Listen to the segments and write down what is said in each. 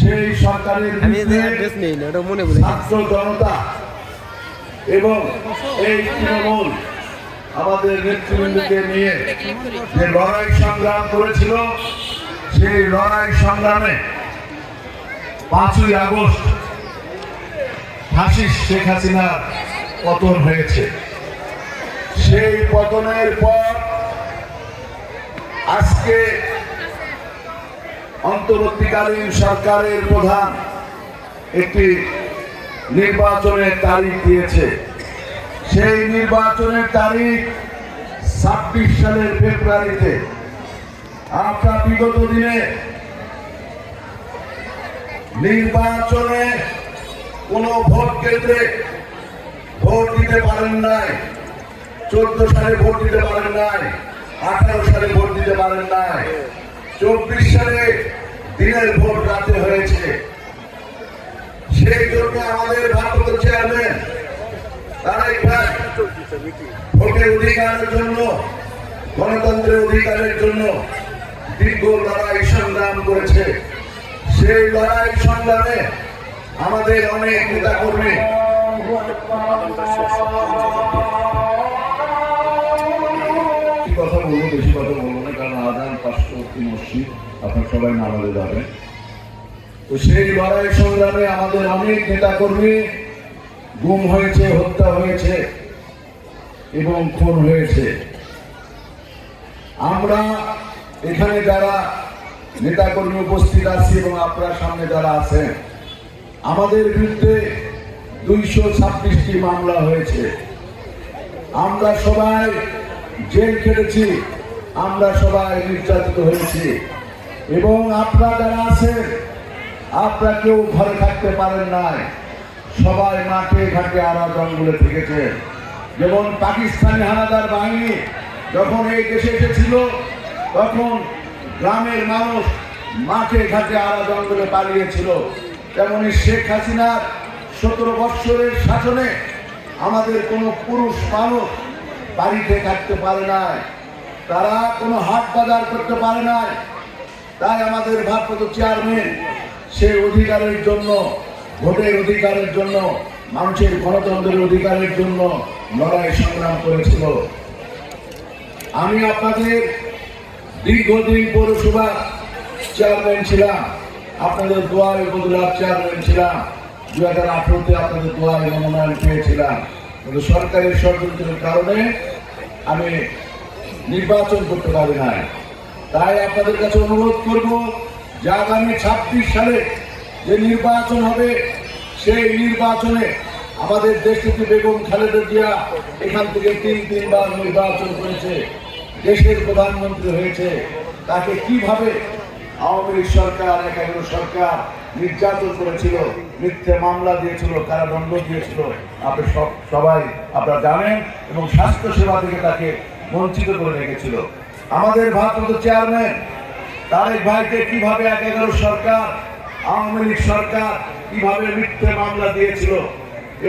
সেই সরকারের ছাত্র জনতা এবং এই তৃণমূল আমাদের নেতৃবৃন্দকে নিয়ে যে লড়াই সংগ্রাম করেছিল, সেই লড়াই সংগ্রামে 5ই আগস্ট ফাঁসির শেখ হাসিনার পতন হয়েছে। সেই পতনের পর আজকে অন্তর্বর্তীকালীন সরকারের প্রধান একটি নির্বাচনের তারিখ দিয়েছে। সেই নির্বাচনের তারিখ 26 সালের ফেব্রুয়ারিতে। আপনারা বিগত দিনে নির্বাচনে কোন ভোট কেন্দ্রে ভোট দিতে পারেন নাই। 14 সালে ভোট দিতে পারেন নাই, 18 সালে ভোট দিতে পারেন নাই, 24 সালে দিনের ভোট রাতে হয়েছে। সেই জন্য আমাদের ভারপ্রাপ্ত চেয়ারম্যান তারেক ভাই ভোটের অধিকারের জন্য, গণতন্ত্রের অধিকারের জন্য দীর্ঘ লড়াই সংগ্রাম করেছে। সেই লড়াই সংগ্রামে আমাদের অনেক নেতা কর্মী কথা বলবো, বেশি কথা বলবো না, কারণ আজান পার্শ্ববর্তী মসজিদ, আপনার সবাই নামাজে যাবেন। তো সেই লড়াই সংগ্রামে আমাদের অনেক নেতা কর্মী গুম হয়েছে, হত্যা হয়েছে এবং খুন হয়েছে। আমরা এখানে যারা নেতা কর্মী উপস্থিত আছি এবং আপনার সামনে যারা আছেন, আমাদের বিরুদ্ধে 226টি মামলা হয়েছে। আমরা সবাই জেল খেটেছি, আমরা সবাই নির্যাতিত হয়েছি এবং আপনারা যারা আছেন, আপনারা কেউ ঘরে থাকতে পারেন নাই, সবাই মাঠে ঘাটে আড়া জঙ্গলে থেকেছে। যেমন পাকিস্তানি হানাদার বাহিনী যখন এই দেশে এসেছিল, তখন গ্রামের মানুষ মাঠে ঘাটে আড়া জঙ্গলে পালিয়েছিল। তেমনি শেখ হাসিনার 17 বৎসরের শাসনে আমাদের কোনো পুরুষ মানুষ বাড়িতে থাকতে পারে নাই, তারা কোনো হাট বাজার করতে পারে নাই। তাই আমাদের ভারপ্রাপ্ত চেয়ারম্যান সেই অধিকারের জন্য, ভোটের অধিকারের জন্য, মানুষের গণতন্ত্রের অধিকারের জন্য লড়াই সংগ্রাম করেছিল। আমি আপনাদের দীর্ঘদিন পৌরসভা চেয়ারম্যান ছিলাম, আপনাদের দোয়ায় উপজেলার চেয়ারম্যান ছিলাম, 2018-তে আপনাদের দোয়ায় মনোনয়ন পেয়েছিলাম। কিন্তু সরকারের ষড়যন্ত্রের কারণে আমি নির্বাচন করতে পারি নাই। তাই আপনাদের কাছে অনুরোধ করব যে আগামী 26 সালে যে নির্বাচন হবে, সেই নির্বাচনে আমাদের দেশটিতে বেগম খালেদা জিয়া এখান থেকে 3বার নির্বাচন করেছে, দেশের প্রধানমন্ত্রী হয়েছে। তাকে কিভাবে আওয়ামী লীগ সরকার, একাধিক সরকার নির্যাতন করেছিল, মিথ্যে মামলা দিয়েছিল, কারাদণ্ড দিয়েছিল, আপনি সবাই আপনারা জানেন, এবং স্বাস্থ্য সেবা থেকে তাকে বঞ্চিত করে রেখেছিল। আমাদের ভারপ্রাপ্ত চেয়ারম্যান তারেক ভাইকে কিভাবে একাধিক সরকার, আওয়ামী লীগ সরকার কিভাবে মিথ্যে মামলা দিয়েছিল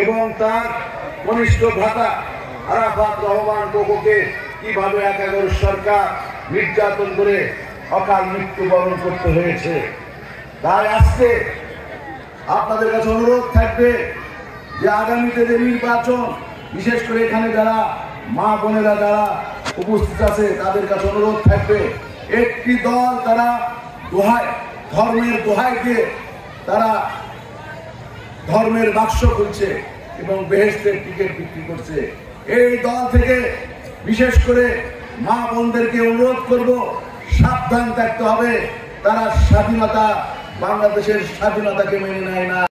এবং তার কনিষ্ঠ ভ্রাতা আরাফাত রহমান কোকোকে কিভাবে একাধিক সরকার নির্যাতন করে অকাল মৃত্যুবরণ করতে হয়েছে। তাই আজকে আপনাদের কাছে অনুরোধ থাকবে যে আগামীতে যে নির্বাচন, বিশেষ করে এখানে যারা মা বোনেরা যারা উপস্থিত আছে, তাদের কাছে অনুরোধ থাকবে, একটি দল তারা ধর্মের দোহাই দিয়ে তারা ধর্মের বাক্স খুলছে এবং বেহেশতের টিকিট বিক্রি করছে। এই দল থেকে বিশেষ করে মা বোনদেরকে অনুরোধ করব, সাবধান থাকতে হবে। তারা স্বাধীনতা, বাংলাদেশের স্বাধীনতাকে মেনে নেয় না।